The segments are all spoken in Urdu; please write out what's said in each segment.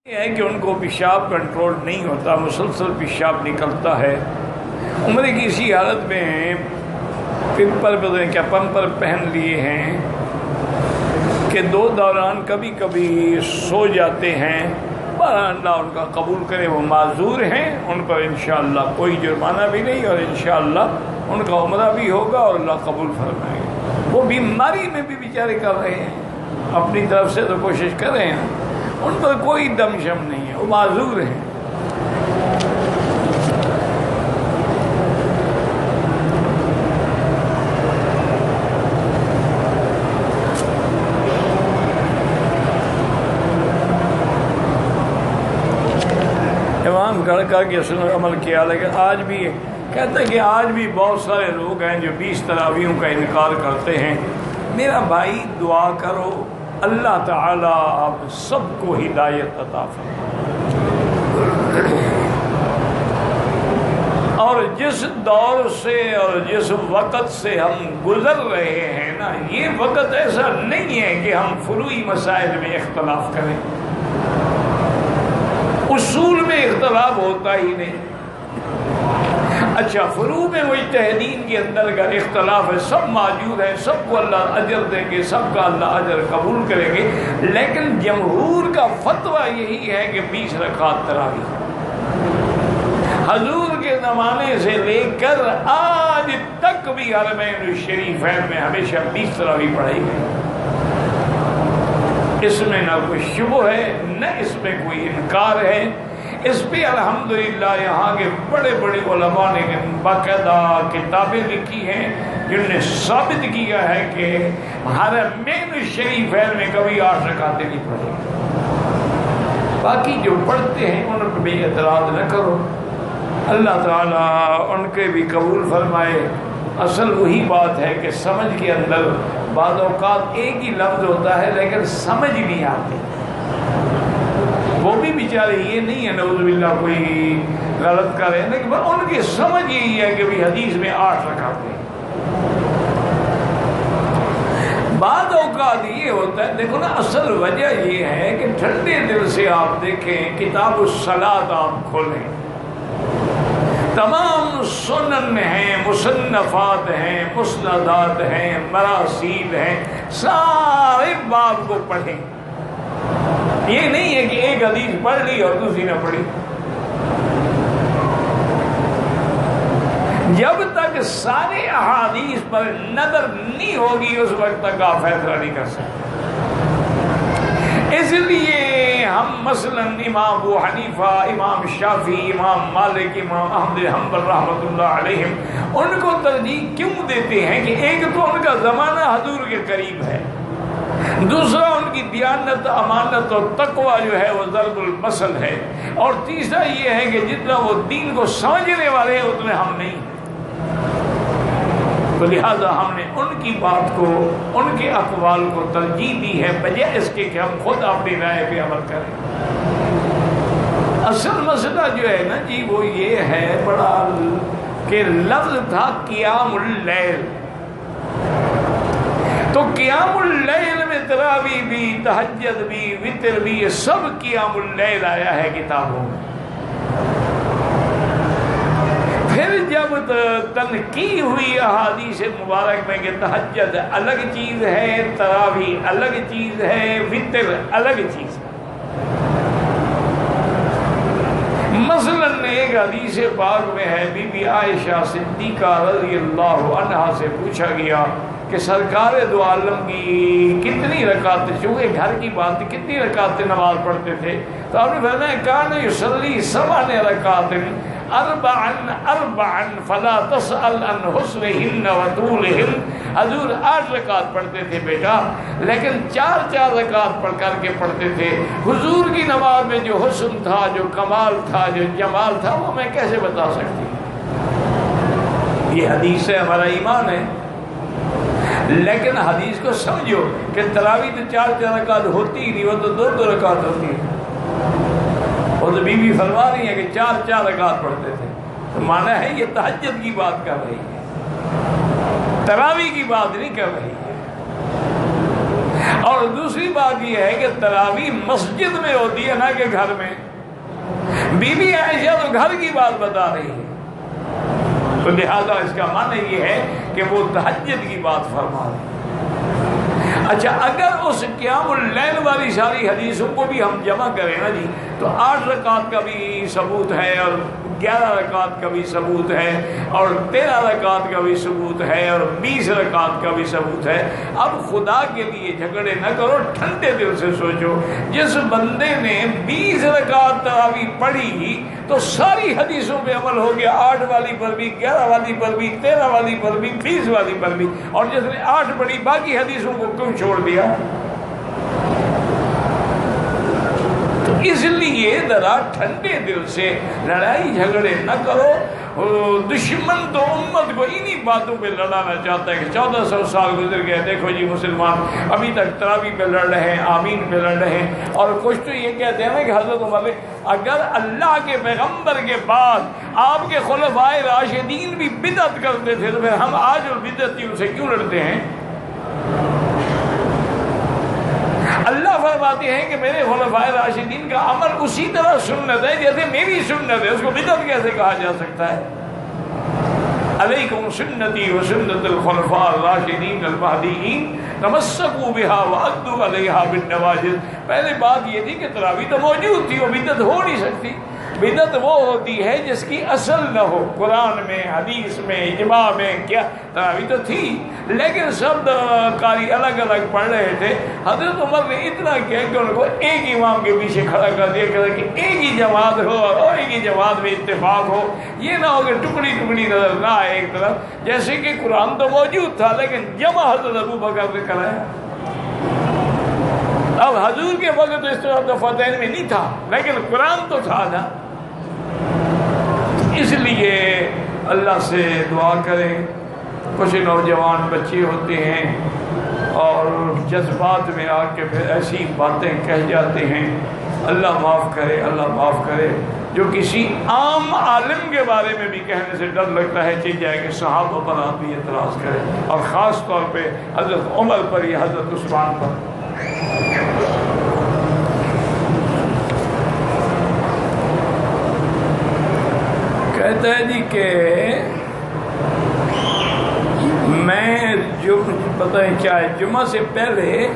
ہے کہ ان کو پیشاب کنٹرول نہیں ہوتا، مسلسل پیشاب نکلتا ہے۔ عمر کی اسی حالت میں پمپر پہن لیے ہیں کہ دو دوران کبھی کبھی سو جاتے ہیں۔ اللہ ان کا قبول کرے، وہ معذور ہیں، ان پر انشاءاللہ کوئی جرمانہ بھی نہیں، اور انشاءاللہ ان کا عمرہ بھی ہوگا اور اللہ قبول فرمائے گا۔ وہ بیماری میں بھی بیچارے کر رہے ہیں، اپنی طرف سے تو کوشش کر رہے ہیں، ان پر کوئی دم شم نہیں ہے، وہ معذور ہیں۔ امام گھر کر کے سنت عمل کیا، لیکن آج بھی کہتے ہیں کہ آج بھی بہت سارے لوگ ہیں جو 20 تراویحوں کا انکار کرتے ہیں۔ میرا بھائی دعا کرو، اللہ تعالیٰ آپ سب کو ہدایت عطا فرمائے۔ اور جس دور سے اور جس وقت سے ہم گزر رہے ہیں نا، یہ وقت ایسا نہیں ہے کہ ہم فروعی مسائل میں اختلاف کریں، اصول میں اختلاف ہوتا ہی نہیں۔ اچھا، فروع میں مجتہدین کے اندر اگر اختلاف ہے، سب موجود ہیں، سب کو اللہ اجر دیں گے، سب کا اللہ اجر قبول کریں گے، لیکن جمہور کا فتویٰ یہی ہے کہ 20 رکعت تراویح۔ حضور کے زمانے سے لے کر آج تک بھی حرمین الشریفین میں ہمیشہ 20 تراویح پڑھائی گئی۔ اس میں نہ کوئی شبہ ہے، نہ اس میں کوئی انکار ہے۔ اس پہ الحمدللہ یہاں کے بڑے بڑے علماء نے باقاعدہ کتابیں لکھی ہیں جن نے ثابت کیا ہے کہ حرمین الشریفین میں کبھی 8 رکعتیں نہیں پڑھی۔ باقی جو پڑھتے ہیں ان پہ بھی اعتراض نہ کرو، اللہ تعالیٰ ان کے بھی قبول فرمائے۔ اصل وہی بات ہے کہ سمجھ کے اندر بعض اوقات ایک ہی لفظ ہوتا ہے لیکن سمجھ نہیں آتی۔ وہ بھی بیچارے یہ نہیں ہے نعوذ باللہ کوئی غلط کر رہے ہیں، لیکن ان کی سمجھ یہی ہے کہ بھی حدیث میں 8 رکعتیں۔ بعض اوقات یہ ہوتا ہے، دیکھو نا، اصل وجہ یہ ہے کہ ٹھنڈے دل سے آپ دیکھیں کتاب الصلاۃ آپ کھولیں، تمام سنن ہیں، مصنفات ہیں، مسندات ہیں، مراسیل ہیں، سارے باب کو پڑھیں۔ یہ نہیں ہے کہ ایک حدیث پڑھ لی اور دوسری نہ پڑھی۔ جب تک سارے احادیث پر نظر نہیں ہوگی اس وقت تک آپ فیصلہ نہیں کر سکتے۔ اس لیے ہم مثلا امام ابو حنیفہ، امام شافعی، امام مالک، امام احمد حنبل رحمۃ اللہ علیہم ان کو ترجیح کیوں دیتے ہیں کہ ایک تو ان کا زمانہ حضور کے قریب ہے، دوسرا ان کی دیانت، امانت اور تقوی جو ہے وہ ضرب المثل ہے، اور تیسرا یہ ہے کہ جتنا وہ دین کو سمجھنے والے ہیں اتنے ہم نہیں ہیں۔ تو لہذا ہم نے ان کی بات کو، ان کے اقوال کو ترجیح دی ہے بجائے اس کے کہ ہم خود اپنی رائے پہ عمل کریں۔ اصل مسئلہ جو ہے نا جی وہ یہ ہے بڑا کہ لفظ تھا قیام اللیل، تو قیام اللیل میں تراویح بھی، تہجد بھی، وتر بھی، یہ سب قیام اللیل آیا ہے کتابوں میں۔ پھر جب تنقیح ہوئی احادیث مبارک میں کہ تہجد الگ چیز ہے، تراویح الگ چیز ہے، وتر الگ چیز ہے۔ مثلاً ایک حدیث پاک میں ہے، بی بی عائشہ صدیقہ رضی اللہ عنہا سے پوچھا گیا کہ سرکار دو عالم کی کتنی رکعتیں، چونکہ گھر کی بات، کتنی رکعتیں نماز پڑھتے تھے؟ تو آپ نے فرمایا کان یصلی 7 رکعات اربعا فلا تسأل عن حسنہن وطولہن۔ حضور 8 رکعت پڑھتے تھے بیٹا، لیکن 4 رکعت پڑھ کر کے پڑھتے تھے۔ حضور کی نماز میں جو حسن تھا، جو کمال تھا، جو جمال تھا، وہ میں کیسے بتا سکتی ہوں؟ یہ حدیث سے ہمارا ایمان ہے، لیکن حدیث کو سمجھو کہ تراویح تو 4 رکعت ہوتی ہی نہیں، وہ تو 2 رکعت ہوتی ہے۔ وہ تو بی بی فرما رہی ہیں کہ 4 رکعت پڑھتے تھے، تو مانا ہے یہ تہجد کی بات کر رہی ہے، تراویح کی بات نہیں کر رہی ہے۔ اور دوسری بات یہ ہے کہ تراویح مسجد میں ہوتی ہے نہ کہ گھر میں. بی بی عائشہ تو گھر کی بات بتا رہی ہے، تو لہذا اس کا معنی یہ ہے کہ وہ تہجد کی بات فرما رہی ہے. اچھا، اگر اس قیام اللیل والی ساری حدیثوں کو بھی ہم جمع کریں نا جی، تو 8 رکعت کا بھی ثبوت ہے، اور 11 رکعت کا بھی ثبوت ہے، اور 13 رکعت کا بھی ثبوت ہے، اور 20 رکعت کا بھی ثبوت ہے. اب خدا کے لیے جھگڑے نہ کرو، ٹھنڈے دل سے سوچو. جس بندے نے 20 رکعت تراویح پڑھی تو ساری حدیثوں پہ عمل ہو گیا، 8 والی پر بھی، 11 والی پر بھی، 13 والی پر بھی، 20 والی پر بھی. اور جس نے 8 پڑھی باقی حدیثوں کو کیوں چھوڑ دیا؟ تو اس لیے ذرا ٹھنڈے دل سے لڑائی جھگڑے نہ کرو. دشمن تو امت کو انہی باتوں پہ لڑانا چاہتا ہے کہ 1400 سال گزر گئے، دیکھو جی مسلمان ابھی تک تراویح پہ لڑ رہے ہیں، آمین پہ لڑ رہے ہیں. اور کچھ تو یہ کہتے ہیں نا کہ حضرت عمر، اگر اللہ کے پیغمبر کے بعد آپ کے خلفائے راشدین بھی بدعت کرتے تھے تو پھر ہم آج اور بدعتیوں سے کیوں لڑتے ہیں؟ اللہ فرماتے ہیں کہ میرے خلفائے راشدین کا عمل اسی طرح سنت ہے جیسے میری سنت ہے، اس کو بدعت کیسے کہا جا سکتا ہے؟ علیکم سنتی و سنت الخلفاء الراشدین المہدیین تمسکوا بہا وعضوا علیہا بالنواجذ. پہلے بات یہ تھی کہ تراویح تو موجود تھی، وہ بدعت ہو نہیں سکتی. بدعت وہ ہوتی ہے جس کی اصل نہ ہو. قرآن میں، حدیث میں، اجماع میں کیا تراویح تو تھی، لیکن سب قاری الگ الگ پڑھ رہے تھے. حضرت عمر نے اتنا کیا کہ ان کو ایک امام کے پیچھے کھڑا کر دیا کہ ایک ہی جماعت ہو اور ایک ہی جماعت میں اتفاق ہو. یہ نہ ہو کہ ٹکڑی ٹکڑی نظر نہ آئے ایک طرف. جیسے کہ قرآن تو موجود تھا لیکن جمع حضرت ابو بکر نے کرایا. اب حضور کے وقت تو اس طرح دفعتین میں نہیں تھا، لیکن قرآن تو تھا نا. اس لیے اللہ سے دعا کریں. کچھ نوجوان بچے ہوتے ہیں اور جذبات میں آ کے پھر ایسی باتیں کہہ جاتے ہیں. اللہ معاف کرے، اللہ معاف کرے. جو کسی عام عالم کے بارے میں بھی کہنے سے ڈر لگتا ہے چل جائے کہ صحابہ پر آدمی اعتراض کرے، اور خاص طور پہ حضرت عمر پر یا حضرت عثمان پر. کہتا ہے جی کہ میں جو پتہ ہے کیا ہے، جمعہ سے پہلے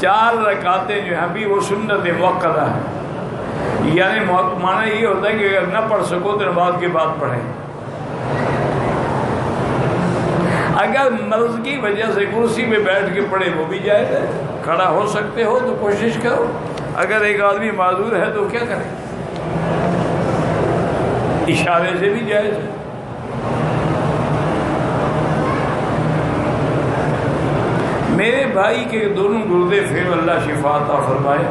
4 رکعتیں جو ہیں ابھی وہ سنت موقدہ ہے. یعنی معنی یہ ہوتا ہے کہ اگر نہ پڑھ سکو تو نماز کے بعد پڑھیں. اگر مرض کی وجہ سے کرسی پہ بیٹھ کے پڑھے وہ بھی جائز ہے. کھڑا ہو سکتے ہو تو کوشش کرو. اگر ایک آدمی معذور ہے تو کیا کرے؟ اشارے سے بھی جائز ہے. میرے بھائی کے دونوں گردے پھر اللہ شفا عطا فرمائے.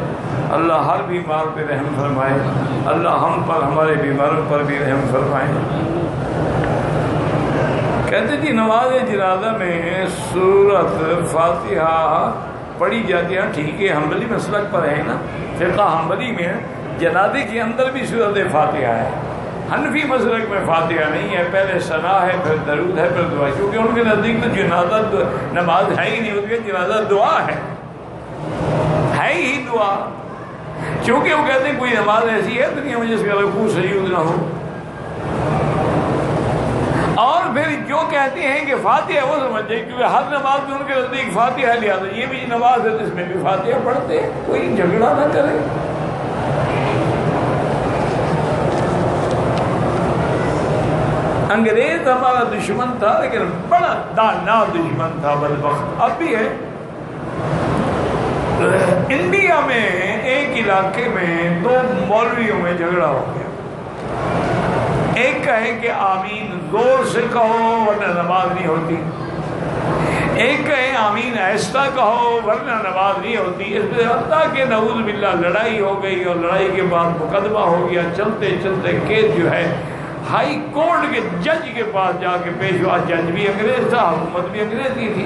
اللہ ہر بیمار پہ رحم فرمائے. اللہ ہم پر، ہمارے بیماروں پر بھی رحم فرمائے. کہتے جی نماز جنازہ میں سورۃ فاتحہ پڑھی جاتی ہے. ٹھیک ہے، حنبلی مسلک پر ہے نا، فقہ حنبلی میں جنازے کے اندر بھی سورۃ فاتحہ ہے. حنفی مسلک میں فاتحہ نہیں ہے، پہلے ثنا ہے، پھر درود ہے، پھر دعا. کیونکہ ان کے نزدیک تو جنازہ نماز ہے ہی نہیں، ان کے جنازہ دعا ہے ہی دعا. کیونکہ وہ کہتے ہیں کوئی نماز ایسی ہے دنیا میں جس کا رکوع سجود نہ ہو. اور پھر جو کہتے ہیں کہ فاتحہ وہ سمجھتے ہیں کیونکہ ہر نماز میں ان کے نزدیک فاتحہ لہٰذا یہ بھی نماز ہے جس میں بھی فاتحہ پڑھتے ہیں. کوئی جھگڑا نہ کرے. انگریز ہمارا دشمن تھا لیکن بڑا دانا دشمن تھا، بدبخت. اب بھی ہے. انڈیا میں ایک علاقے میں 2 مولویوں میں جھگڑا ہو گیا. ایک کہے کہ آمین زور سے کہو ورنہ نماز نہیں ہوتی. ایک کہے آمین آہستہ کہو ورنہ نماز نہیں ہوتی. اس میں حتیٰ کہ نعوذ باللہ لڑائی ہو گئی، اور لڑائی کے بعد مقدمہ ہو گیا. چلتے چلتے کیس جو ہے ہائی کورٹ کے جج کے پاس جا کے پیش ہوا. جج بھی انگریز تھا، حکومت بھی انگریز کی تھی.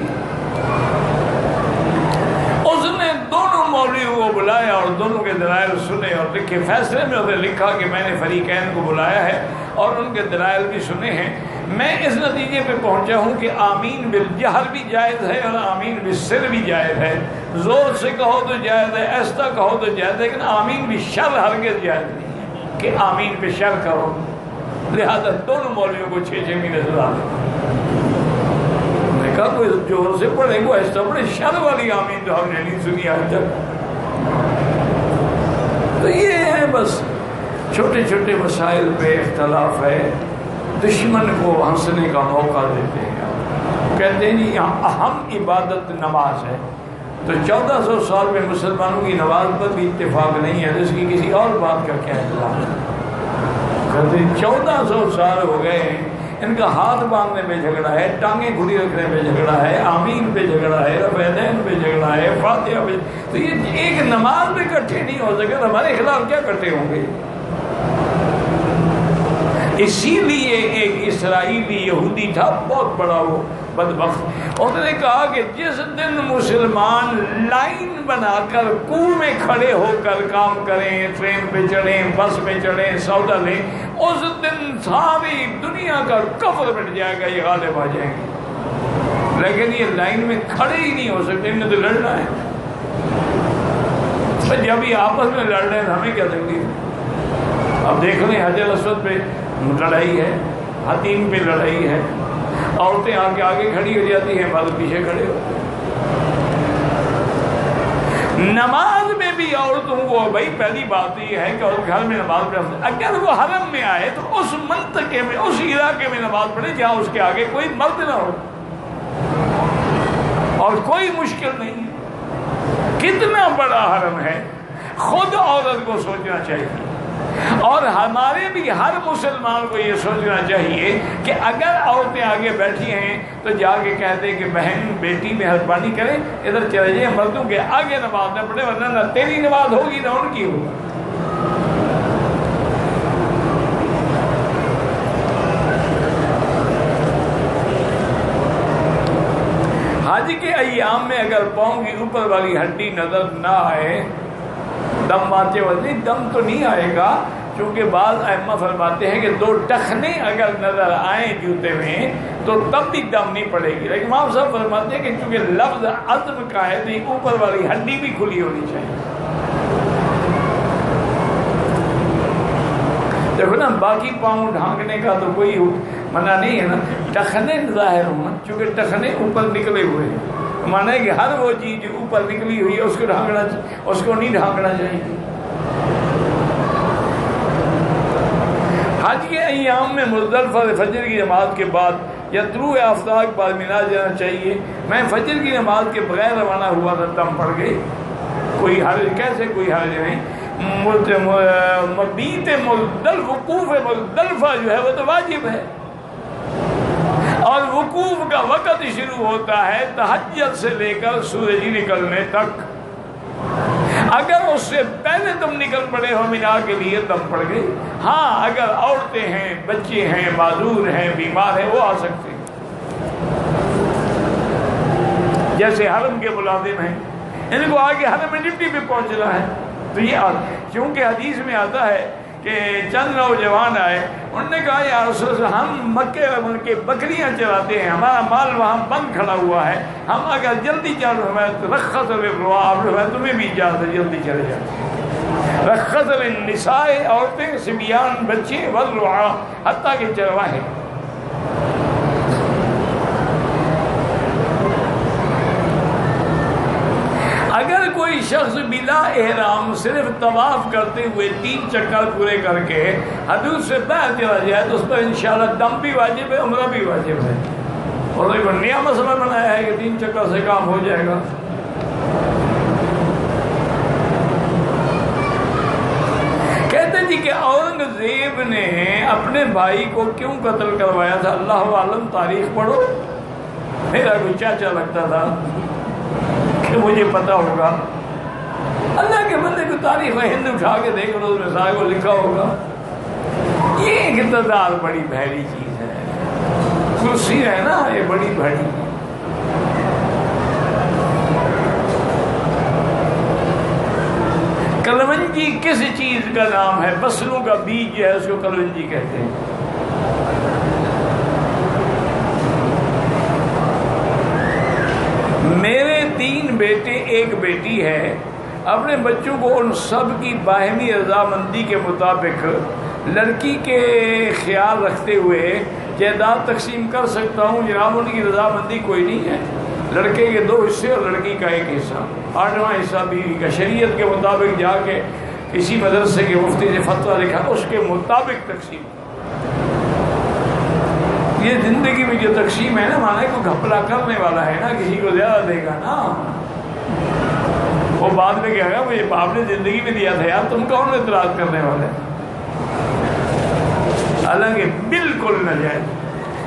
اس نے دونوں مولویوں کو بلایا اور دونوں کے دلائل سنے اور لکھے. فیصلے میں اس نے لکھا کہ میں نے فریقین کو بلایا ہے اور ان کے دلائل بھی سنے ہیں. میں اس نتیجے پہ پہنچا ہوں کہ آمین بالجہر بھی جائز ہے اور آمین بالسر بھی جائز ہے. زور سے کہو تو جائز ہے، ایسا کہو تو جائز ہے، لیکن آمین بھی شر ہرگز جائز نہیں ہے کہ آمین پہ شر کرو۔ لہذا دونوں مولویوں کو 6 مہینے سزا دے۔ میں نے کہا کوئی زور سے پڑھے گا ایسا پڑھے، شر والی آمین تو ہم نے نہیں سنی آج تک۔ تو یہ ہے بس چھوٹے چھوٹے مسائل پہ اختلاف ہے، دشمن کو ہنسنے کا موقع دیتے ہیں۔ کہتے ہیں جی یہاں اہم عبادت نماز ہے، تو 1400 سال میں مسلمانوں کی نماز پر بھی اتفاق نہیں ہے، تو اس کی کسی اور بات کا کیا اختلاف ہے؟ کہتے ہیں 1400 سال ہو گئے ہیں، ان کا ہاتھ باندھنے پہ جھگڑا ہے، ٹانگیں کھلی رکھنے پہ جھگڑا ہے، آمین پہ جھگڑا ہے، رفعین پہ جھگڑا ہے، فاتحہ پہ، تو یہ ایک نماز میں اکٹھے نہیں ہو سکے، تو ہمارے خلاف کیا اکٹھے ہوں گے؟ اسی لیے ایک اسرائیلی یہودی تھا بہت بڑا، وہ بدبخت، اس نے کہا کہ جس دن مسلمان لائن بنا کر کو میں کھڑے ہو کر کام کریں، ٹرین پہ چڑھیں، بس پہ چڑھیں، سودا لیں، اس دن ساری دنیا کا کفر مٹ جائے گا، یہ غالب آ جائیں گے۔ لیکن یہ لائن میں کھڑے ہی نہیں ہو سکتے، انہیں تو لڑنا ہے۔ جب یہ آپس میں لڑ رہے ہیں ہمیں کیا تکلیف؟ اب دیکھ لیں حجر اسود پہ لڑائی ہے، حتیم پہ لڑائی ہے، عورتیں آگے آگے کھڑی ہو جاتی ہیں، مرد پیچھے کھڑے ہو۔ نماز میں بھی عورتوں کو بھائی پہلی بات یہ ہے کہ گھر میں نماز پڑھے، اگر وہ حرم میں آئے تو اس منطقے میں، اس علاقے میں نماز پڑھے جہاں اس کے آگے کوئی مرد نہ ہو، اور کوئی مشکل نہیں ہے۔ کتنا بڑا حرم ہے، خود عورت کو سوچنا چاہیے، اور ہمارے بھی ہر مسلمان کو یہ سوچنا چاہیے کہ اگر عورتیں آگے بیٹھی ہیں تو جا کے کہتے کہ بہن بیٹی مہربانی کریں ادھر چلے جائیں، مردوں کے آگے نماز نہ پڑھے، ورنہ نہ تیری نماز ہوگی نہ ان کی ہوگی۔ حج کے ایام میں اگر پاؤں کی اوپر والی ہڈی نظر نہ آئے، دم آتے وقت نہیں، دم تو نہیں آئے گا، چونکہ بعض ائمہ فرماتے ہیں کہ 2 ٹخنے اگر نظر آئیں جوتے میں تو تب بھی دم نہیں پڑے گی، لیکن امام صاحب فرماتے ہیں کہ چونکہ لفظ عزم کا ہے تو یہ اوپر والی ہڈی بھی کھلی ہونی چاہیے۔ دیکھو نا، باقی پاؤں ڈھانکنے کا تو کوئی منع نہیں ہے نا، ٹخنے ظاہر ہوں، چونکہ ٹخنے اوپر نکلے ہوئے ہیں، مانا ہے کہ ہر وہ چیز جو اوپر نکلی ہوئی ہے اس کو نہیں ڈھانکنا چاہیے۔ حج کے ایام میں مزدلفہ فجر کی نماز کے بعد یا طلوع آفتاب کے بعد مینا جانا چاہیے۔ میں فجر کی نماز کے بغیر روانہ ہوا تھا، دم پڑ گئی، کوئی حرج، کیسے کوئی حرج نہیں۔ مبیت مزدلفہ، وقوف مزدلفہ جو ہے وہ تو واجب ہے، اور وقوف کا وقت شروع ہوتا ہے تہجد سے لے کر سورج نکلنے تک۔ اگر اس سے پہلے تم نکل پڑے ہو مینا کے لیے دم پڑ گئی۔ ہاں اگر عورتیں ہیں، بچے ہیں، معذور ہیں، بیمار ہیں، وہ آ سکتے ہیں، جیسے حرم کے ملازم ہیں، ان کو آگے حرم میں ڈیوٹی پہ پہنچنا ہے تو یہ کیونکہ حدیث میں آتا ہے کہ چند نوجوان آئے، انہوں نے کہا یا رسول اللہ ہم مکے ان کے بکریاں چراتے ہیں، ہمارا مال وہاں بند کھڑا ہوا ہے، ہم اگر جلدی چل رہے ہیں تو رخص للرعاة، تمہیں بھی اجازت ہے جلدی چلے جاتے، رخص للنساء، عورتیں، صبیان، بچے، والرعاة، حتیٰ کہ چرواہے۔ اگر کوئی شخص بلا احرام صرف طواف کرتے ہوئے 3 چکر پورے کر کے حدود سے باہر چلا جائے تو اس پر انشاءاللہ دم بھی واجب ہے، عمرہ بھی واجب ہے، اور ایک نیا مسئلہ بنایا ہے کہ 3 چکر سے کام ہو جائے گا۔ کہتے جی کہ اورنگزیب نے اپنے بھائی کو کیوں قتل کروایا تھا، اللہ عالم، تاریخ پڑھو، میرا کوئی چاچا لگتا تھا کہ مجھے پتا ہوگا، اللہ کے بندے کو تاریخ میں ہند اٹھا کے دیکھ لو، اس میں سارے کو لکھا ہوگا۔ یہ اقتدار بڑی بھاری چیز ہے، کرسی ہے نا یہ بڑی بھاری۔ کلونجی کس چیز کا نام ہے؟ بسروں کا بیج جو ہے اس کو کلونجی کہتے ہیں۔ میرے 3 3 بیٹے 1 بیٹی ہے، اپنے بچوں کو ان سب کی باہمی رضامندی کے مطابق لڑکی کے خیال رکھتے ہوئے جائیداد تقسیم کر سکتا ہوں؟ جناب ان کی رضامندی کوئی نہیں ہے۔ لڑکے کے 2 حصے اور لڑکی کا 1 حصہ، 8واں حصہ بیوی کا۔ شریعت کے مطابق جا کے کسی مدرسے کے مفتی نے فتویٰ لکھا، اس کے مطابق تقسیم۔ یہ زندگی میں جو تقسیم ہے نا، مانا کو گھپلا کرنے والا ہے نا، کسی کو زیادہ دے گا نا، وہ بعد میں کہے گا مجھے باپ نے زندگی میں دیا تھا یار، تم کون اعتراض کرنے والے؟ حالانکہ بالکل ناجائز۔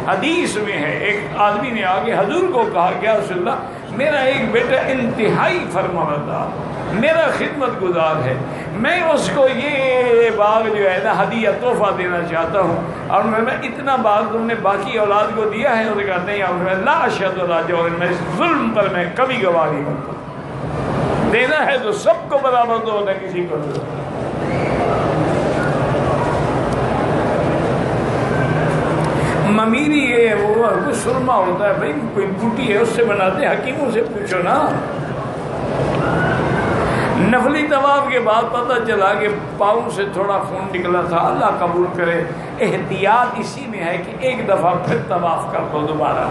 حدیث میں ہے ایک آدمی نے آگے حضور کو کہا کہ یا رسول اللہ میرا ایک بیٹا انتہائی فرمانبردار، میرا خدمت گزار ہے، میں اس کو یہ باغ جو ہے نا ہدیہ تحفہ دینا چاہتا ہوں، اور میں اتنا باغ تم نے باقی اولاد کو دیا ہے؟ انہوں نے کہا نہیں، اور لا اشہد ولا جور، میں ظلم پر میں کبھی گواہ نہیں کرتا، دینا ہے تو سب کو برابر دو، نہ کسی کو دو۔ ممیری ہے وہ کچھ سرما ہوتا ہے بھائی، کوئی بوٹی ہے اس سے بناتے، حکیموں سے پوچھو نا۔ نفلی طواف کے بعد پتہ چلا کہ پاؤں سے تھوڑا خون نکلا تھا، اللہ قبول کرے۔ احتیاط اسی میں ہے کہ ایک دفعہ پھر طواف کر دو دوبارہ،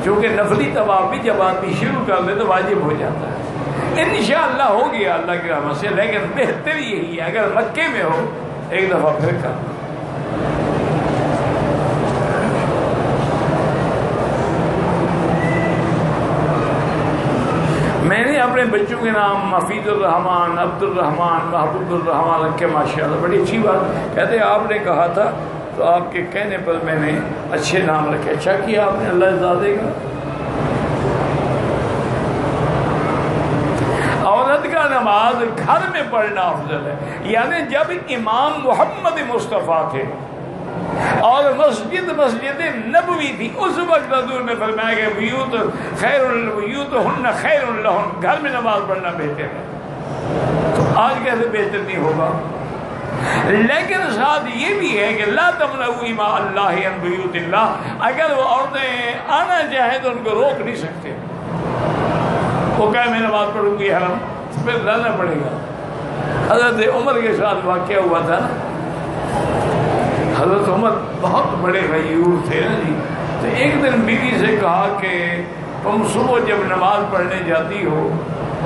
چونکہ نفلی طواف بھی جب آدمی شروع کر دے تو واجب ہو جاتا ہے۔ انشاءاللہ ہو گیا اللہ کی رحمت سے، لیکن بہتر یہی ہے اگر مکے میں ہو ایک دفعہ پھر کر دو۔ میں نے اپنے بچوں کے نام مفید الرحمان، عبد الرحمان، محبوب الرحمان رکھے ماشاءاللہ، بڑی اچھی بات۔ کہتے ہیں آپ نے کہا تھا تو آپ کے کہنے پر میں نے اچھے نام رکھے۔ اچھا کیا آپ نے، اللہ جزا دے گا۔ عورت کا نماز گھر میں پڑھنا افضل ہے، یعنی جب امام محمد مصطفیٰ تھے اور مسجد نبوی تھی، اس وقت حضور نے فرمایا کہ بیوت بیوتہن خیر لہن، گھر میں نماز پڑھنا بہتر ہے۔ تو آج کیسے بہتر نہیں ہوگا؟ لیکن ساتھ یہ بھی ہے کہ لا تمنعوا اماء اللہ عن بیوت اللہ، اگر وہ عورتیں آنا چاہیں تو ان کو روک نہیں سکتے۔ وہ کہے میں نماز پڑھوں گی حرم، پھر رہنا پڑے گا۔ حضرت عمر کے ساتھ واقعہ ہوا تھا نا، حضرت عمر بہت بڑے غیور تھے نا جی، تو ایک دن بیوی سے کہا کہ تم صبح جب نماز پڑھنے جاتی ہو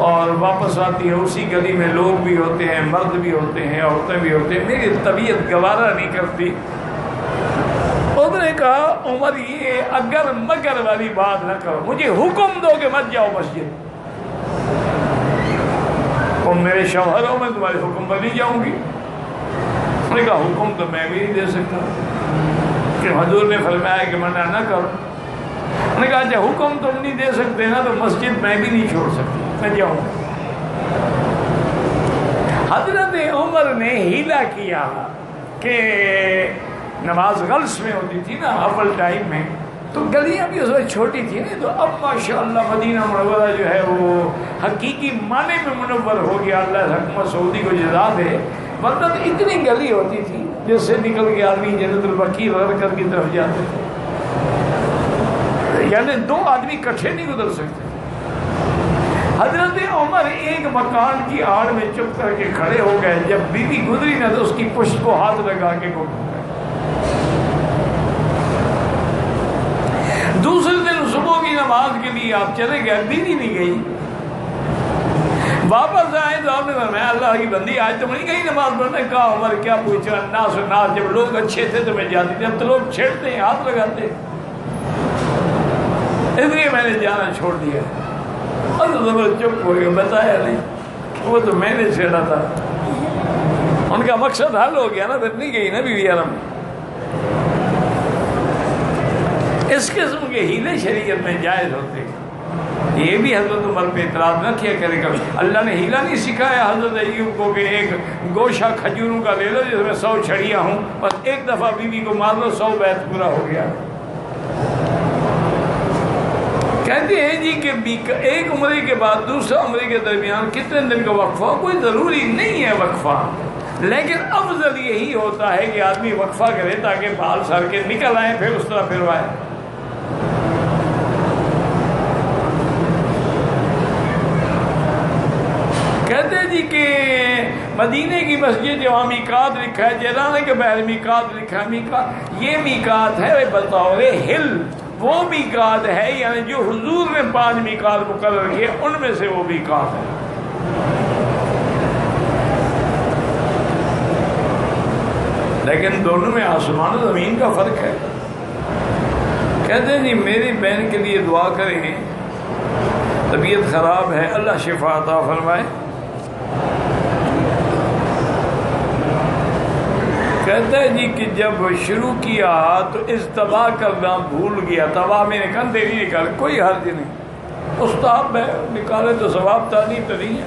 اور واپس آتی ہو، اسی گلی میں لوگ بھی ہوتے ہیں، مرد بھی ہوتے ہیں، عورتیں بھی ہوتے ہیں، میری طبیعت گوارا نہیں کرتی۔ انہوں نے کہا عمر یہ اگر مگر والی بات نہ کرو، مجھے حکم دو کہ مت جاؤ مسجد، تم میرے شوہر ہو، میں تمہارے حکم پر نہیں جاؤں گی۔ انہوں نے کہا حکم تو میں بھی نہیں دے سکتا، کہ حضور نے فرمایا کہ منع نہ کرو۔ انہوں نے کہا اچھا حکم تم نہیں دے سکتے نا، تو مسجد میں بھی نہیں چھوڑ سکتی، میں جاؤں۔ حضرت عمر نے ہیلا کیا کہ نماز غلس میں ہوتی تھی نا اول ٹائم میں، تو گلیاں بھی اس وقت چھوٹی تھی نا، تو اب ماشاءاللہ مدینہ منورہ جو ہے وہ حقیقی معنی میں منور ہو گیا، اللہ حکومت سعودی کو جزا دے، ورنہ تو اتنی گلی ہوتی تھی جس سے نکل کے آدمی جنت البقیع غرقد کی طرف جاتے تھے، یعنی 2 آدمی کٹھے نہیں گزر سکتے۔ حضرت عمر ایک مکان کی آڑ میں چپ کر کے کھڑے ہو گئے، جب بیوی گزری نہ تو اس کی پشت کو ہاتھ لگا کے گھٹ گئے۔ دوسرے دن صبح کی نماز کے لیے آپ چلے گئے، بیوی نہیں گئی، واپس آئے تو آپ نے فرمایا اللہ کی بندی آج تم نہیں گئی نماز پڑھنے؟ کہا عمر کیا پوچھا، الناس الناس، جب لوگ اچھے تھے تو میں جاتی تھی، اب تو لوگ چھیڑتے ہیں، ہاتھ لگاتے ہیں، اس لیے میں نے جانا چھوڑ دیا۔ اور زبر چپ ہو گیا، بتایا نہیں، وہ تو میں نے چھیڑا تھا۔ ان کا مقصد حل ہو گیا نا، پھر نہیں گئی نا بیوی حرم۔ اس قسم کے ہیلے شریعت میں جائز ہوتے ہیں، یہ بھی حضرت عمر پہ اعتراض نہ کیا کرے گا۔ اللہ نے ہیلا نہیں سکھایا حضرت ایوب کو کہ ایک گوشہ کھجوروں کا لے لو جس میں 100 چھڑیاں ہوں، بس ایک دفعہ بیوی کو مار لو، 100 بیت پورا ہو گیا۔ کہتے ہیں جی کہ ایک عمرے کے بعد دوسرا عمرے کے درمیان کتنے دن کا وقفہ، کوئی ضروری نہیں ہے وقفہ، لیکن افضل یہی ہوتا ہے کہ آدمی وقفہ کرے تاکہ بال سر کے نکل آئیں، پھر اس طرح پھروائے۔ مدینے کی مسجد جہاں میقات لکھا ہے، جیلان کے بحر میقات لکھا ہے، میقات یہ میقات ہے بطور ہل، وہ میقات ہے یعنی جو حضور نے 5 میقات مقرر کیے ان میں سے وہ میقات ہے۔ لیکن دونوں میں آسمان و زمین کا فرق ہے۔ کہتے ہیں جی میری بہن کے لیے دعا کریں، طبیعت خراب ہے، اللہ شفا عطا فرمائے۔ کہتا ہے جی کہ جب شروع کیا تو استباء کرنا بھول گیا، تباہ میں نے کندھے نہیں نکال، کوئی حرج نہیں، استاب ہے نکالے تو ثواب، تعلیم تو نہیں ہے۔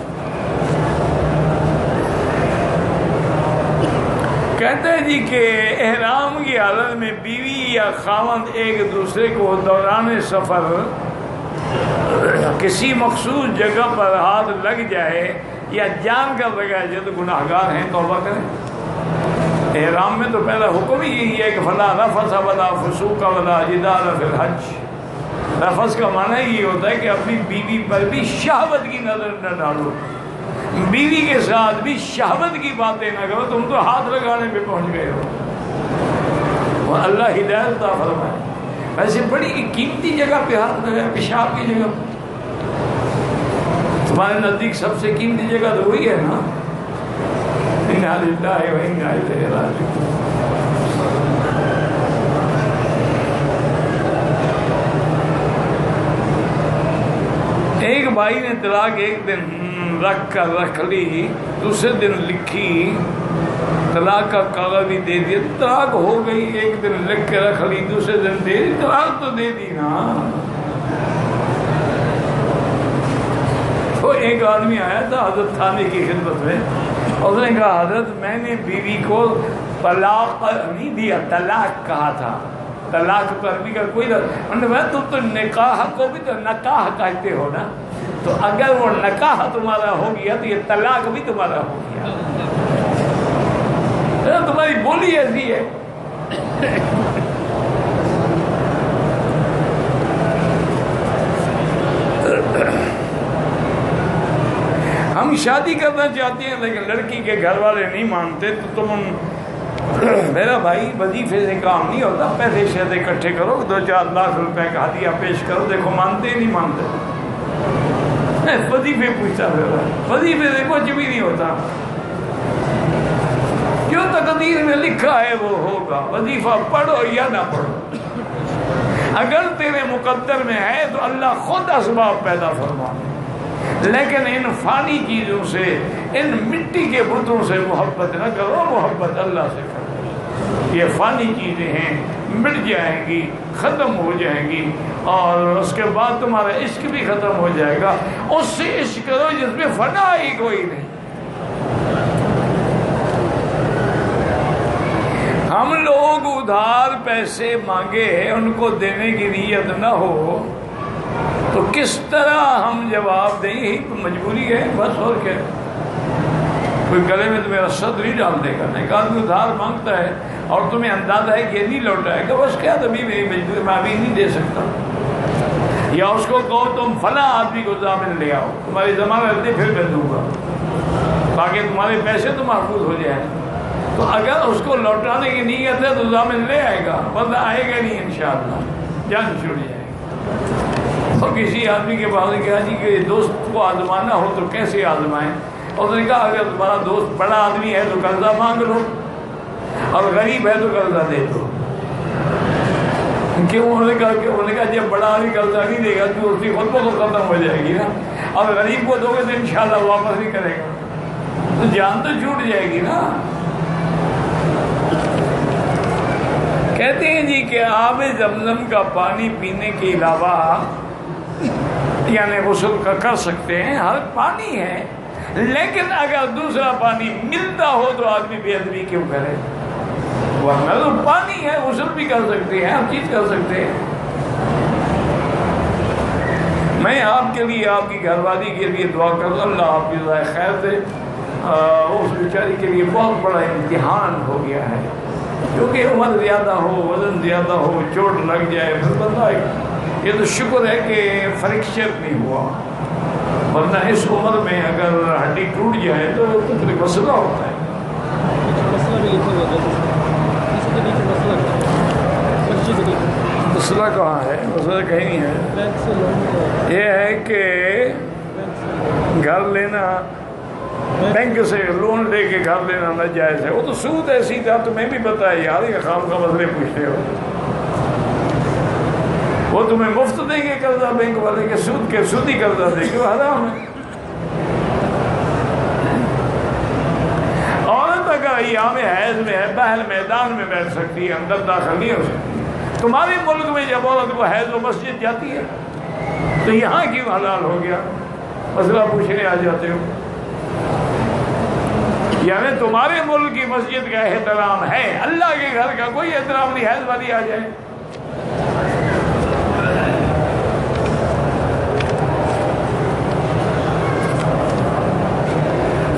کہتا ہے جی کہ احرام کی حالت میں بیوی یا خاوند ایک دوسرے کو دوران سفر کسی مخصوص جگہ پر ہاتھ لگ جائے یا جان کر لگا جائے تو گناہ گار ہیں، توبہ کریں۔ احرام میں تو پہلا حکم ہی یہی ہے کہ فلا رفث ولا فسوق ولا جدال فی الحج۔ رفث کا معنی یہ ہوتا ہے کہ اپنی بیوی پر بھی شہوت کی نظر نہ ڈالو، بیوی کے ساتھ بھی شہوت کی باتیں نہ کرو، تم تو ہاتھ لگانے پہ پہنچ گئے ہو۔ اور اللہ ہدایت عطا فرمائے۔ ویسے بڑی قیمتی جگہ پہ ہاتھ لگایا، پیشاب کی جگہ پہ، تمہارے نزدیک سب سے قیمتی جگہ تو وہی ہے نا۔ انا للہ و انا الیہ راجعون۔ ایک بھائی نے طلاق ایک دن رکھ لی، دوسرے دن لکھی، طلاق کا کاغذ بھی دے دیا، طلاق ہو گئی، ایک دن لکھ کے رکھ لی، دوسرے دن دے دی، طلاق تو دے دی نا۔ تو ایک آدمی آیا تھا حضرت تھانے کی خدمت میں، اس نے کہا حضرت میں نے بیوی کو طلاق نہیں دیا، طلاق کہا تھا، طلاق پر بھی کا کوئی تم تو نکاح کو بھی تو نکاح کہتے ہو نا، تو اگر وہ نکاح تمہارا ہو گیا تو یہ طلاق بھی تمہارا ہو گیا، تمہاری بولی ایسی ہے۔ ہم شادی کرنا چاہتے ہیں لیکن لڑکی کے گھر والے نہیں مانتے، تو تم میرا بھائی وظیفے سے کام نہیں ہوتا، پیسے شیسے اکٹھے کرو، 2-4 لاکھ روپے کا ہدیہ پیش کرو، دیکھو مانتے نہیں مانتے۔ وظیفے پوچھتا پھر، وظیفے سے کچھ بھی نہیں ہوتا، جو تقدیر میں لکھا ہے وہ ہوگا، وظیفہ پڑھو یا نہ پڑھو، اگر تیرے مقدر میں ہے تو اللہ خود اسباب پیدا فرما، لیکن ان فانی چیزوں سے، ان مٹی کے بتوں سے محبت نہ کرو، محبت اللہ سے کرو۔ یہ فانی چیزیں ہیں، مٹ جائیں گی، ختم ہو جائیں گی، اور اس کے بعد تمہارا عشق بھی ختم ہو جائے گا۔ اس سے عشق کرو جس میں فنا ہی کوئی نہیں۔ ہم لوگ ادھار پیسے مانگے، ان کو دینے کی نیت نہ ہو تو کس طرح ہم جواب دیں؟ یہی تو مجبوری ہے بس، اور کیا۔ کوئی گلے میں تمہیں رسد نہیں ڈال دے گا، ایک آدمی ادھار مانگتا ہے اور تمہیں اندازہ ہے کہ نہیں لوٹائے گا، بس کیا تبھی میری مجبوری، میں ابھی نہیں دے سکتا۔ یا اس کو کہو تم فلاں آدمی کو ضامن لے آؤ، تمہاری ضمانت دے پھر میں دوں گا، تاکہ تمہارے پیسے تو محفوظ ہو جائیں۔ تو اگر اس کو لوٹانے کی نیت ہے تو ضامن لے آئے گا، ورنہ آئے گا نہیں، انشاءاللہ جان چھوڑ جائے گا۔ اور کسی آدمی کے پاس نے کہا جی کہ دوست کو آزمانا ہو تو کیسے آزمائیں؟ اس نے کہا اگر تمہارا دوست بڑا آدمی ہے تو قرضہ مانگ لو، اور غریب ہے تو قرضہ دے دو۔ کیوں؟ انہوں نے کہا جب بڑا آدمی قرضہ نہیں دے گا تو اس کی خود کو ختم ہو جائے گی نا، اور غریب کو دو گے تو انشاءاللہ واپس نہیں کرے گا، تو جان تو چھوٹ جائے گی نا۔ کہتے ہیں جی کہ آب زمزم کا پانی پینے کے علاوہ یعنی غسل کا کر سکتے ہیں، ہر پانی ہے، لیکن اگر دوسرا پانی ملتا ہو تو آدمی بے ادبی کیوں کرے؟ ورنہ تو پانی ہے، غسل بھی کر سکتے ہیں، ہر چیز کر سکتے ہیں۔ میں آپ کے لیے، آپ کی گھر والی کے لیے دعا کروں، اللہ آپ کی رضائے خیر دے۔ اس بیچاری کے لیے بہت بڑا امتحان ہو گیا ہے، کیونکہ عمر زیادہ ہو، وزن زیادہ ہو، چوٹ لگ جائے، پھر بندہ، یہ تو شکر ہے کہ فریکچر نہیں ہوا، ورنہ اس عمر میں اگر ہڈی ٹوٹ جائے تو پھر مسئلہ ہوتا ہے. مسئلہ کہاں ہے؟ مسئلہ کہیں نہیں ہے. یہ ہے کہ گھر لینا، بینک سے لون لے کے گھر لینا ناجائز ہے. وہ تو سود ایسی تھا، تمہیں بھی پتا ہے یار، یہ خام کا مسئلے پوچھتے ہو. وہ تمہیں مفت دیں گے قرضہ بینک والے کے، سود کے سودی قرضہ دیں گے، وہ حرام ہے. عورت اگر ایام حیض میں ہے باہر میدان میں بیٹھ سکتی ہے، اندر داخل نہیں ہو سکتی. تمہارے ملک میں جب عورت کو حیض و مسجد جاتی ہے تو یہاں کیوں حلال ہو گیا؟ مسئلہ پوچھنے آ جاتے ہو. یعنی تمہارے ملک کی مسجد کا احترام ہے، اللہ کے گھر کا کوئی احترام نہیں. حیض والی آ جائے.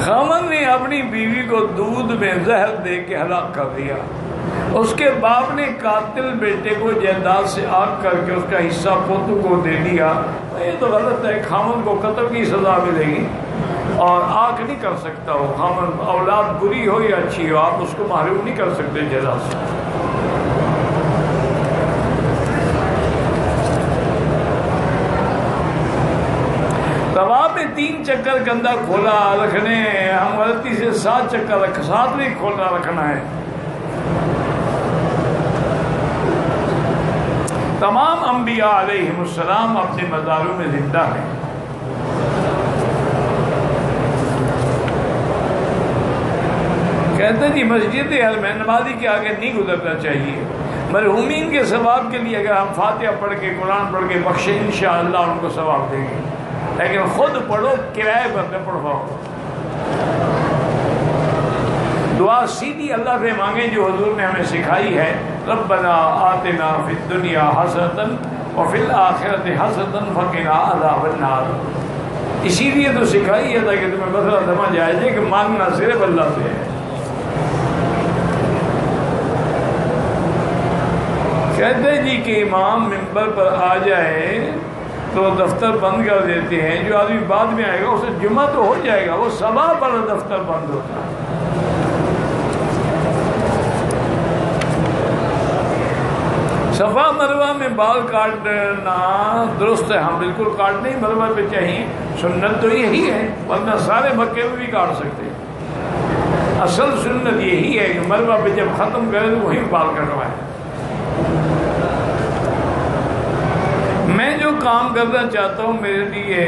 خاوند نے اپنی بیوی کو دودھ میں زہر دے کے ہلاک کر دیا. اس کے باپ نے قاتل بیٹے کو جائیداد سے آگ کر کے اس کا حصہ پوتوں کو دے دیا. یہ تو غلط ہے. خاوند کو قتل کی سزا ملے گی اور آگ نہیں کر سکتا ہو. خاوند اولاد بری ہو یا اچھی ہو، آپ اس کو محروم نہیں کر سکتے جائیداد سے. طواف میں 3 چکر کندھا کھولا رکھنے، ہم غلطی سے 7 چکر 7 نہیں کھولا رکھنا ہے. تمام انبیاء علیہم السلام اپنے مزاروں میں زندہ ہیں. کہتے ہیں جی مسجد حرم میں نمازی کے آگے نہیں گزرنا چاہیے. مرحومین کے ثواب کے لیے اگر ہم فاتحہ پڑھ کے قرآن پڑھ کے بخشیں انشاءاللہ ان کو ثواب دیں گے، لیکن خود پڑھو، کرائے پر نہ پڑھواؤ. دعا سیدھی اللہ سے مانگیں جو حضور نے ہمیں سکھائی ہے. ربنا آتنا فی الدنیا حسنۃ وفی الآخرۃ حسنۃ وقنا عذاب النار. اسی لیے تو سکھائی ہے تاکہ تمہیں مسئلہ سمجھ آئے جائے کہ مانگنا صرف اللہ سے ہے. کہتے ہیں جی کہ امام ممبر پر آ جائے تو دفتر بند کر دیتے ہیں. جو آدمی بعد میں آئے گا اسے جمعہ تو ہو جائے گا، وہ صبح پر دفتر بند ہوتا ہے. صفا مروہ میں بال کاٹنا درست ہے، ہم بالکل کاٹ نہیں، مروہ پہ چاہیے. سنت تو یہی ہے، ورنہ سارے مکے میں بھی کاٹ سکتے ہیں. اصل سنت یہی ہے کہ مروہ پہ جب ختم کرے تو وہیں بال کٹوائے. میں جو کام کرنا چاہتا ہوں میرے لیے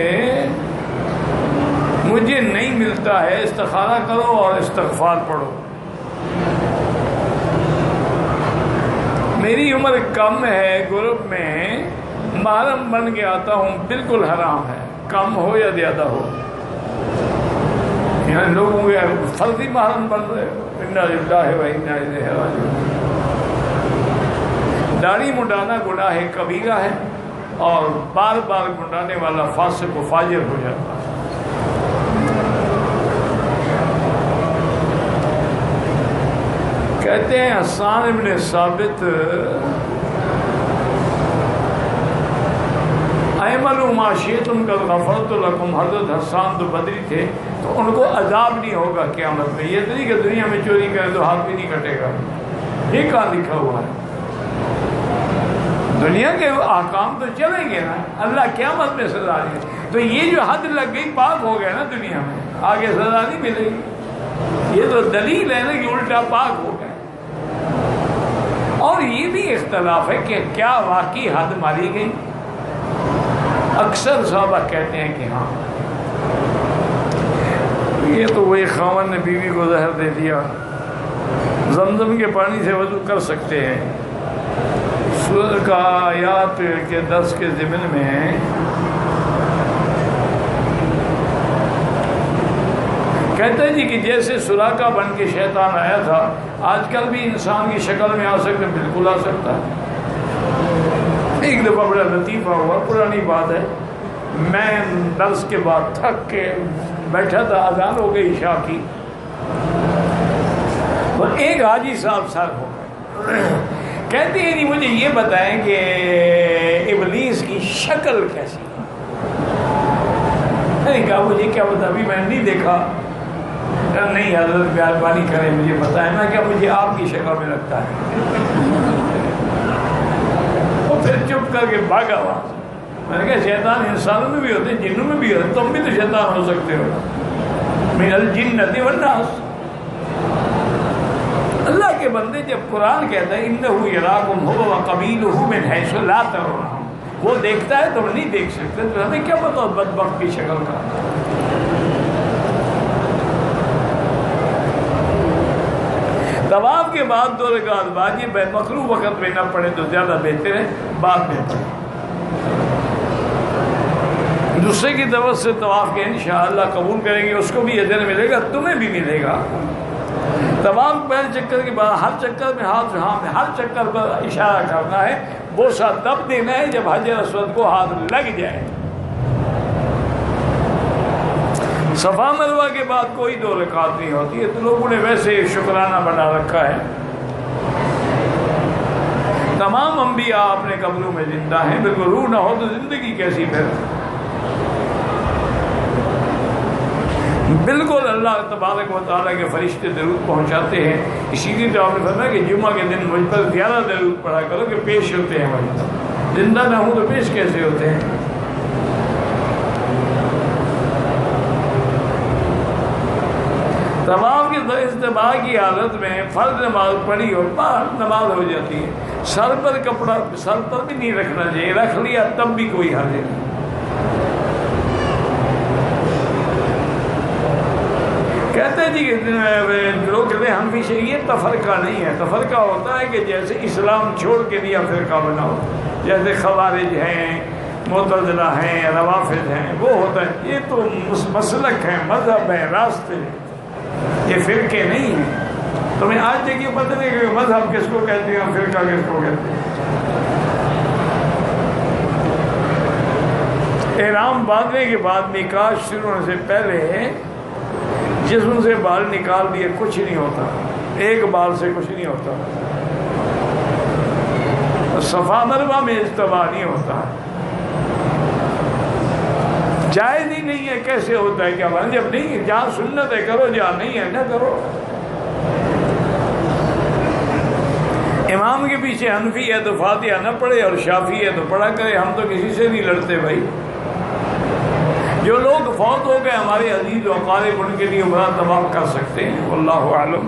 مجھے نہیں ملتا ہے، استخارہ کرو اور استغفار پڑھو. میری عمر کم ہے، گروپ میں محرم بن کے آتا ہوں، بالکل حرام ہے، کم ہو یا زیادہ ہو. یہاں لوگوں کے فرضی محرم بن رہے. انا للہ و انا الیہ راجعون. داڑھی منڈانا گناہ کبیرہ ہے اور بار بار منڈانے والا فاسق و فاجر ہو جاتا ہے. کہتے ہیں حسان ابن ثابت اعملوا ما شئتم قد غفرت لکم، حضرت حسان تو بدری تھے، تو ان کو عذاب نہیں ہوگا قیامت میں. یہ نہیں کہ دنیا میں چوری کرے تو ہاتھ بھی نہیں کٹے گا. یہ کہاں لکھا ہوا ہے؟ دنیا کے احکام تو چلیں گے نا، اللہ قیامت میں سزا دے. تو یہ جو حد لگ گئی پاک ہو گیا نا دنیا میں، آگے سزا نہیں ملے گی. یہ تو دلیل ہے نا کہ الٹا پاک ہو گئے. اور یہ بھی اختلاف ہے کہ کیا واقعی حد ماری گئی. اکثر صحابہ کہتے ہیں کہ ہاں. یہ تو وہی خاوند نے بیوی کو زہر دے دیا. زمزم کے پانی سے وضو کر سکتے ہیں. سورہ کا آیات کے 10 کے ضمن میں کہتے ہیں جی کہ جیسے سراقہ بن کے شیطان آیا تھا، آج کل بھی انسان کی شکل میں آ سکتا ہے، بالکل آ سکتا ہے. ایک دفعہ بڑا لطیفہ ہوا، پرانی بات ہے. میں درس کے بعد تھک کے بیٹھا تھا، اذان ہو گئی عشاء کی، اور ایک حاجی صاحب سر ہو گئے. کہتے ہیں جی مجھے یہ بتائیں کہ ابلیس کی شکل کیسی ہے. میں نے کہا مجھے کیا پتا، ابھی میں نے نہیں دیکھا. نہیں حضرت مہربانی کریں مجھے بتائیں. میں کیا مجھے آپ کی شکل میں لگتا ہے. وہ پھر چپ کر کے بھاگا وہاں سے. میں نے کہا شیطان انسانوں میں بھی ہوتے ہیں، جنوں میں بھی ہوتے، تم بھی تو شیطان ہو سکتے ہو. من الجنۃ والناس. اللہ کے بندے جب قرآن کہتا ہے انہ یراکم ھو وقبیلہ من حیث لا ترونہم، وہ دیکھتا ہے تم نہیں دیکھ سکتے، تو ہمیں کیا پتا بدبخت کی شکل کا. طواف کے بعد 2 رکعت بعد یہ مکروہ وقت میں نہ پڑھے تو زیادہ بہتر ہے، بعد میں پڑھے. دوسرے کی طرف سے طواف کے انشاءاللہ قبول کریں گے، اس کو بھی اجر ملے گا، تمہیں بھی ملے گا. طواف پہلے چکر کے بعد ہر چکر میں ہاتھ یہاں پہ، ہر چکر پر اشارہ کرنا ہے. بوسہ تب دینا ہے جب حجر اسود کو ہاتھ لگ جائے. صفا مروہ کے بعد کوئی 2 رکعت نہیں ہوتی ہے، تو لوگوں نے ویسے شکرانہ بنا رکھا ہے. تمام انبیاء اپنے قبروں میں زندہ ہیں، بالکل روح نہ ہو تو زندگی کیسی پھر. بالکل اللہ تبارک و تعالیٰ کے فرشتے درود پہنچاتے ہیں. اسی لیے تو آپ نے فرمایا کہ جمعہ کے دن مجھ پر زیادہ درود پڑھا کرو کہ پیش ہوتے ہیں مجھ پر. زندہ نہ ہوں تو پیش کیسے ہوتے ہیں. طواف کی اجتماع کی حالت میں فرض نماز پڑھی اور باہر نماز ہو جاتی ہے. سر پر کپڑا سر پر بھی نہیں رکھنا چاہیے، رکھ لیا تب بھی کوئی حرج نہیں. کہتے ہیں جی لوگ کہتے ہیں حنفی سے یہ تفرقہ نہیں ہے. تفرقہ ہوتا ہے کہ جیسے اسلام چھوڑ کے لیا فرقہ بناؤ، جیسے خوارج ہیں، معتزلہ ہیں، روافض ہیں، وہ ہوتا ہے. یہ تو مسلک ہے، مذہب ہے، راستے ہیں، یہ فرقے نہیں ہیں. تمہیں آج دیکھیے پتہ نہیں کہ مذہب کس کو کہتے ہیں، فرقہ کس کو کہتے ہیں. احرام باندھنے کے بعد میقات شروع ہونے سے پہلے جسم سے بال نکال دیے کچھ نہیں ہوتا، ایک بال سے کچھ نہیں ہوتا. صفا مروہ میں اجتماع نہیں ہوتا، جائز ہی نہیں ہے. کیسے ہوتا ہے کیا بات؟ جب نہیں، جہاں سنت ہے کرو، جہاں نہیں ہے نہ کرو. امام کے پیچھے حنفی ہے تو فاتحہ نہ پڑھے اور شافعی ہے تو پڑھا کرے. ہم تو کسی سے نہیں لڑتے بھائی. جو لوگ فوت ہو گئے ہمارے عزیز و اقارب، ان کے لیے بڑا طواف کر سکتے ہیں. واللہ اعلم.